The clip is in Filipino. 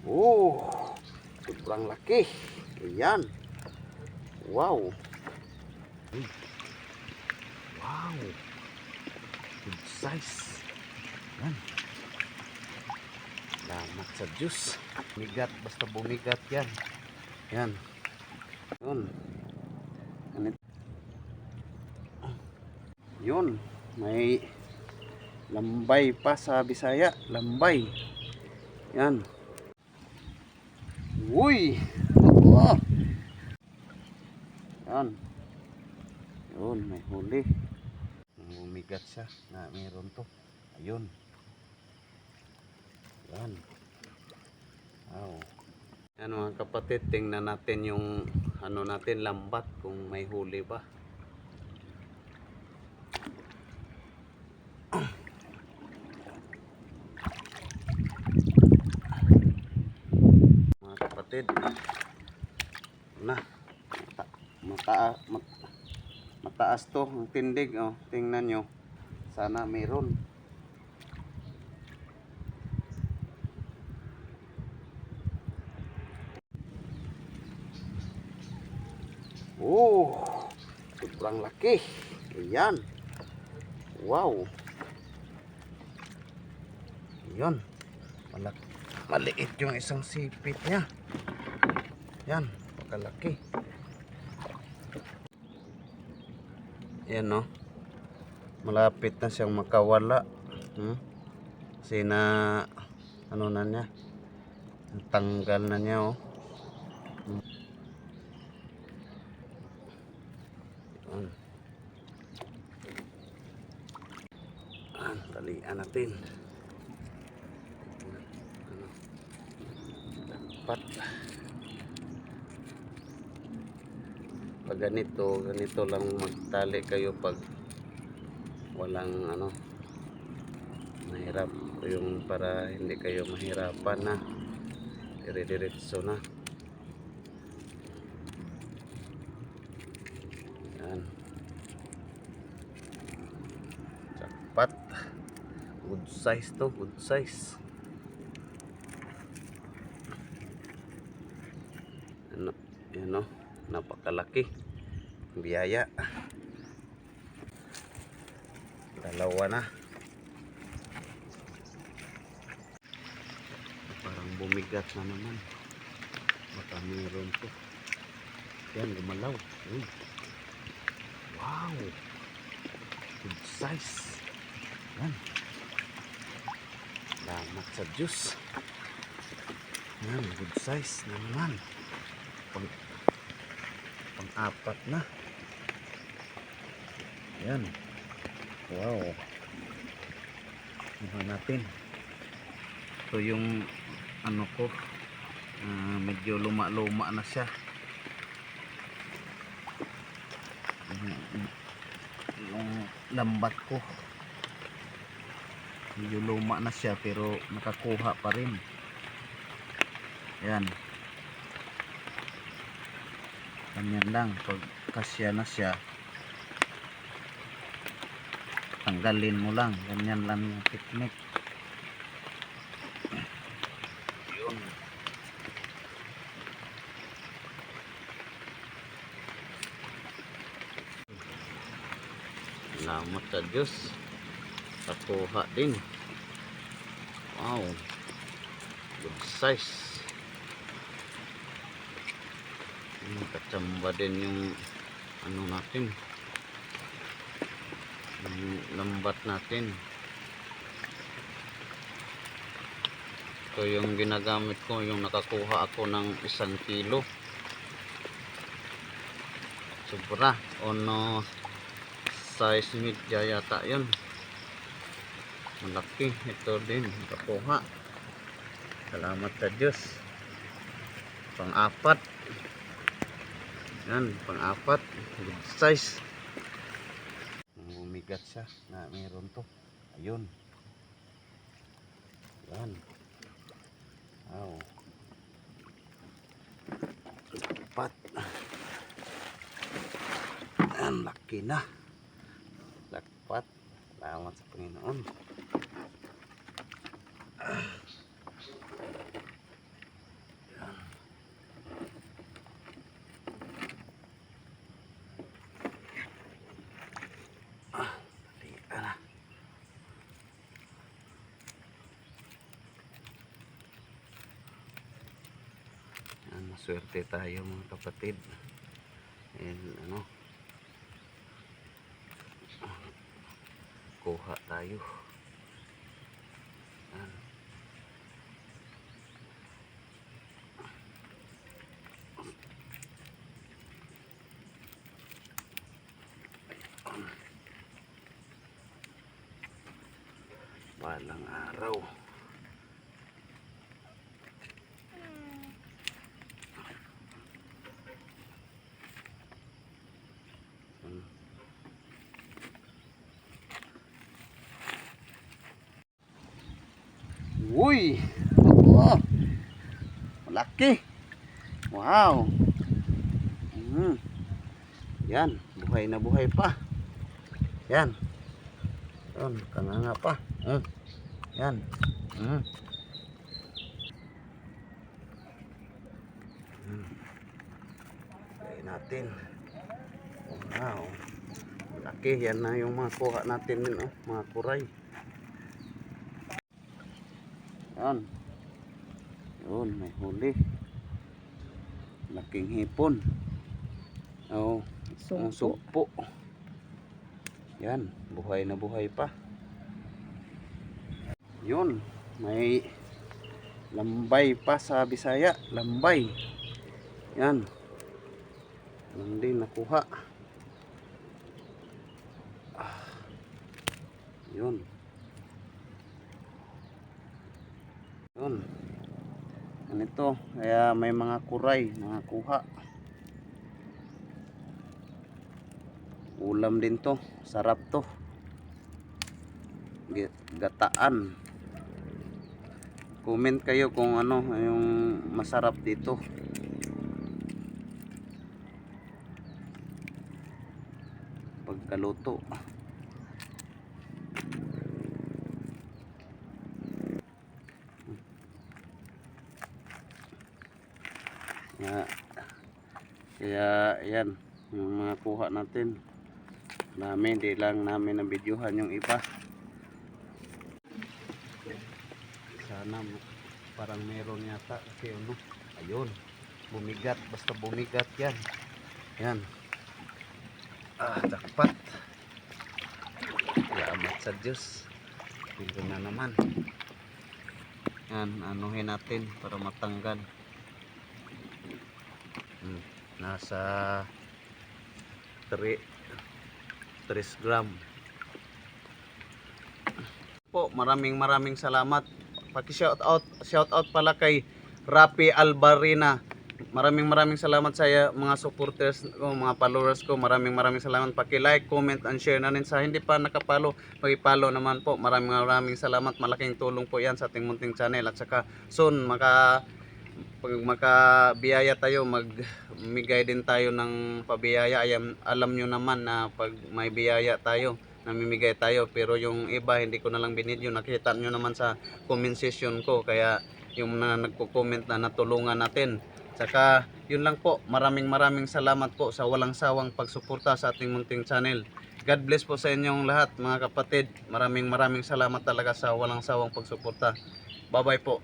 Oh, sobrang laki. Ayan. Wow. Wow. Good size. Ayan. Salamat sa Diyos. Bigat, basta bumigat yan. Ayan. Yun. Yun. May lambay pa sa Bisaya. Lambay. Yan. Uy. Oh. Yan. Yun, may huli. Bumigat siya na meron to. Ayun. Yan. Wow. Yan mga kapatid, tingnan natin yung ano natin, lambat kung may huli ba. Mga kapatid, na mataas to ang tindig, oh. Tingnan nyo, sana meron. Oh, sobrang laki. Ayan. Wow. Ayan. Maliit yung isang sipit niya. Ayan, pakalaki. Ayan, no. Malapit na siyang makawala. Kasi na ano na niya, tanggal na niya, oh. Talian natin. Dapat pag ganito lang magtali kayo pag walang ano, mahirap yung, para hindi kayo mahirapan na dire-diretso na. Yan, sapat, good size to, good size. Ano, yan, no, napakalaki biyaya. Dalawa na. Parang bumigat na naman. Baka meron to. Yan, gumalaw. Uy. Wow. Good size. Yan. Salamat sa Diyos. Yan, good size na naman. Pang-apat na. Yan. Wow. Tingnan natin. Ito yung ano ko, medyo luma-luma na siya. Yung lambat ko medyo luma na siya pero nakakuha pa rin. Yan. Ganyan lang. Pag kasya na siya, tanggalin mo lang. Ganyan lang yung technique. Yun. Salamat sa Diyos. Nakuha din. Wow. Good size. Kachamba din yung ano natin, yung lambat natin. Ito yung ginagamit ko, yung nakakuha ako ng 1 kilo. Sobra. Ono size media yata yun. Malaki. Ito din nakakuha. Salamat sa Diyos. Pang-apat. Yan, pang-apat. Good size. Bumigat siya na meron to. Ayun. Yan. Wow. Dapat. Yan, laki na. Dapat. Salamat sa Panginoon. Swerte tayo mga kapatid. And ano, kuha tayo. Yan. Walang araw. Uy! Oh, malaki! Wow! Yan, buhay na buhay pa. Yan. Yan, kanganga pa. Yan. Lagay natin. Wow. Malaki. Yan na yung mga kuha natin din, mga kuray. Yan. Yun, may huli. Laking hipon. Sugpo. Yan, buhay na buhay pa. Yun, may lambay pa sa Bisaya. Lambay. Yan. Yan din nakuha. Yun. Yun. Ganito. Kaya may mga kuray, mga kuha. Ulam din to. Sarap to. Gataan. Comment kayo kung ano yung masarap dito. Pagkaluto. Kaya yan yung mga kuha natin. Namin, di lang namin nabidyohan yung iba. Sana parang meron yata kasi ano, ayun, bumigat, basta bumigat yan. Yan. Jackpot. Salamat sa Diyos. Pilo na naman. Yan, anuhin natin para matanggal. Nasa 3 gram po. Maraming salamat. Shout out pala kay Rapi Albarina. Maraming salamat sa mga supporters ko, mga followers ko. Maraming salamat. Paki-like, comment and share na rin. Sa hindi pa nakapalo, paki-follow naman po. Maraming salamat. Malaking tulong po 'yan sa ating munting channel. At saka soon pag makabiyaya tayo, magbigay din tayo ng pabiyaya. Alam nyo naman na pag may biyaya tayo, namimigay tayo, pero yung iba hindi ko na lang binidyo. Nakita nyo naman sa comment section ko, kaya yung nagko-comment na natulungan natin. Saka yun lang po. Maraming salamat po sa walang sawang pagsuporta sa ating munting channel. God bless po sa inyong lahat mga kapatid. Maraming salamat talaga sa walang sawang pagsuporta. Bye bye po.